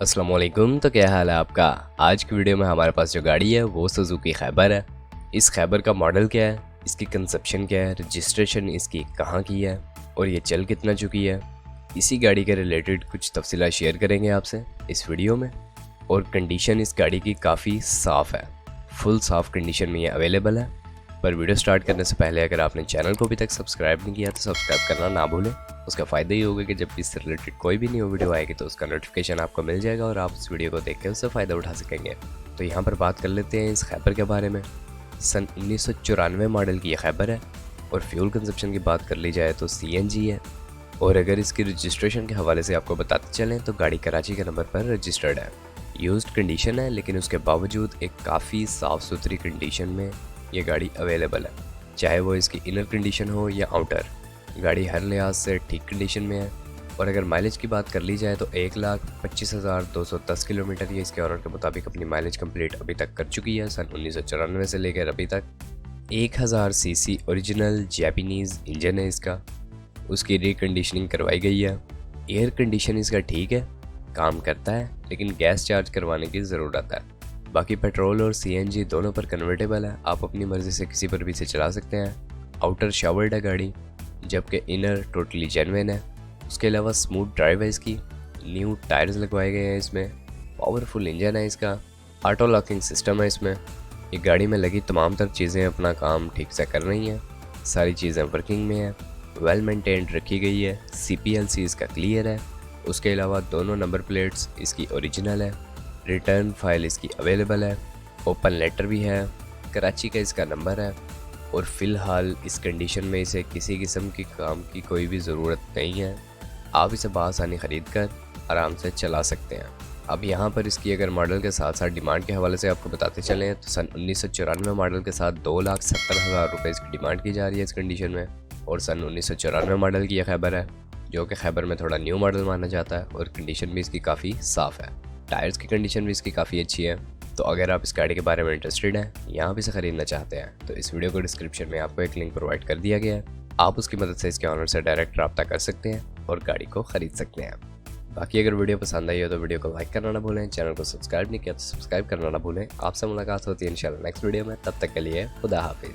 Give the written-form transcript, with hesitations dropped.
अस्सलाम वालेकुम। तो क्या हाल है आपका। आज की वीडियो में हमारे पास जो गाड़ी है वो सुजुकी खैबर है। इस खैबर का मॉडल क्या है, इसकी कंसेप्शन क्या है, रजिस्ट्रेशन इसकी कहाँ की है और ये चल कितना चुकी है, इसी गाड़ी के रिलेटेड कुछ तफसीलात शेयर करेंगे आपसे इस वीडियो में। और कंडीशन इस गाड़ी की काफ़ी साफ़ है, फुल साफ़ कंडीशन में ये अवेलेबल है। पर वीडियो स्टार्ट करने से पहले अगर आपने चैनल को अभी तक सब्सक्राइब नहीं किया तो सब्सक्राइब करना ना भूलें। उसका फ़ायदा ये होगा कि जब भी इससे रिलेटेड कोई भी न्यू वीडियो आएगी तो उसका नोटिफिकेशन आपको मिल जाएगा और आप उस वीडियो को देख के उससे फ़ायदा उठा सकेंगे। तो यहाँ पर बात कर लेते हैं इस खैबर के बारे में। सन 1994 मॉडल की ये खैबर है और फ्यूल कंजप्शन की बात कर ली जाए तो CNG है। और अगर इसकी रजिस्ट्रेशन के हवाले से आपको बताते चलें तो गाड़ी कराची के नंबर पर रजिस्टर्ड है। यूज्ड कंडीशन है, लेकिन उसके बावजूद एक काफ़ी साफ़ सुथरी कंडीशन में ये गाड़ी अवेलेबल है। चाहे वो इसकी इनर कंडीशन हो या आउटर, गाड़ी हर लिहाज से ठीक कंडीशन में है। और अगर माइलेज की बात कर ली जाए तो 1,25,210 किलोमीटर ये इसके ऑनर के मुताबिक अपनी माइलेज कंप्लीट अभी तक कर चुकी है। सन 1994 से लेकर अभी तक 1000 सीसी ओरिजिनल जैपनीज़ इंजन है इसका। उसकी रिकंडीशनिंग करवाई गई है। एयर कंडीशन इसका ठीक है, काम करता है, लेकिन गैस चार्ज करवाने की ज़रूरत है। बाकी पेट्रोल और CNG दोनों पर कन्वर्टेबल है, आप अपनी मर्ज़ी से किसी पर भी इसे चला सकते हैं। आउटर शावर्ड है गाड़ी, जबकि इनर टोटली जेन्युइन है। उसके अलावा स्मूथ ड्राइव है इसकी, न्यू टायर्स लगवाए गए हैं इसमें, पावरफुल इंजन है इसका, ऑटो लॉकिंग सिस्टम है इसमें। ये गाड़ी में लगी तमाम तर चीज़ें अपना काम ठीक से कर रही हैं, सारी चीज़ें वर्किंग में है, वेल मेंटेन्ड रखी गई है। CPLC इसका क्लियर है। उसके अलावा दोनों नंबर प्लेट्स इसकी ओरिजिनल है। रिटर्न फाइल इसकी अवेलेबल है, ओपन लेटर भी है, कराची का इसका नंबर है। और फ़िलहाल इस कंडीशन में इसे किसी किस्म की काम की कोई भी ज़रूरत नहीं है, आप इसे बासानी ख़रीद कर आराम से चला सकते हैं। अब यहाँ पर इसकी अगर मॉडल के साथ साथ डिमांड के हवाले से आपको बताते चलें तो सन 1994 मॉडल के साथ 2,70,000 रुपये इसकी डिमांड की जा रही है इस कंडीशन में। और सन 1994 मॉडल की यह खैबर है, जो कि खैबर में थोड़ा न्यू मॉडल माना जाता है। और कंडीशन भी इसकी काफ़ी साफ़ है, टायर्स की कंडीशन भी इसकी काफ़ी अच्छी है। तो अगर आप इस गाड़ी के बारे में इंटरेस्टेड हैं या आप इसे ख़रीदना चाहते हैं तो इस वीडियो को डिस्क्रिप्शन में आपको एक लिंक प्रोवाइड कर दिया गया है, आप उसकी मदद से इसके ऑनर से डायरेक्ट रब्ता कर सकते हैं और गाड़ी को ख़रीद सकते हैं। बाकी अगर वीडियो पसंद आई हो तो वीडियो को लाइक करना ना भूलें, चैनल को सब्सक्राइब नहीं किया तो सब्सक्राइब करना ना भूलें। आपसे मुलाकात होती है इंशाल्लाह नेक्स्ट वीडियो में, तब तक के लिए खुदा हाफिज़।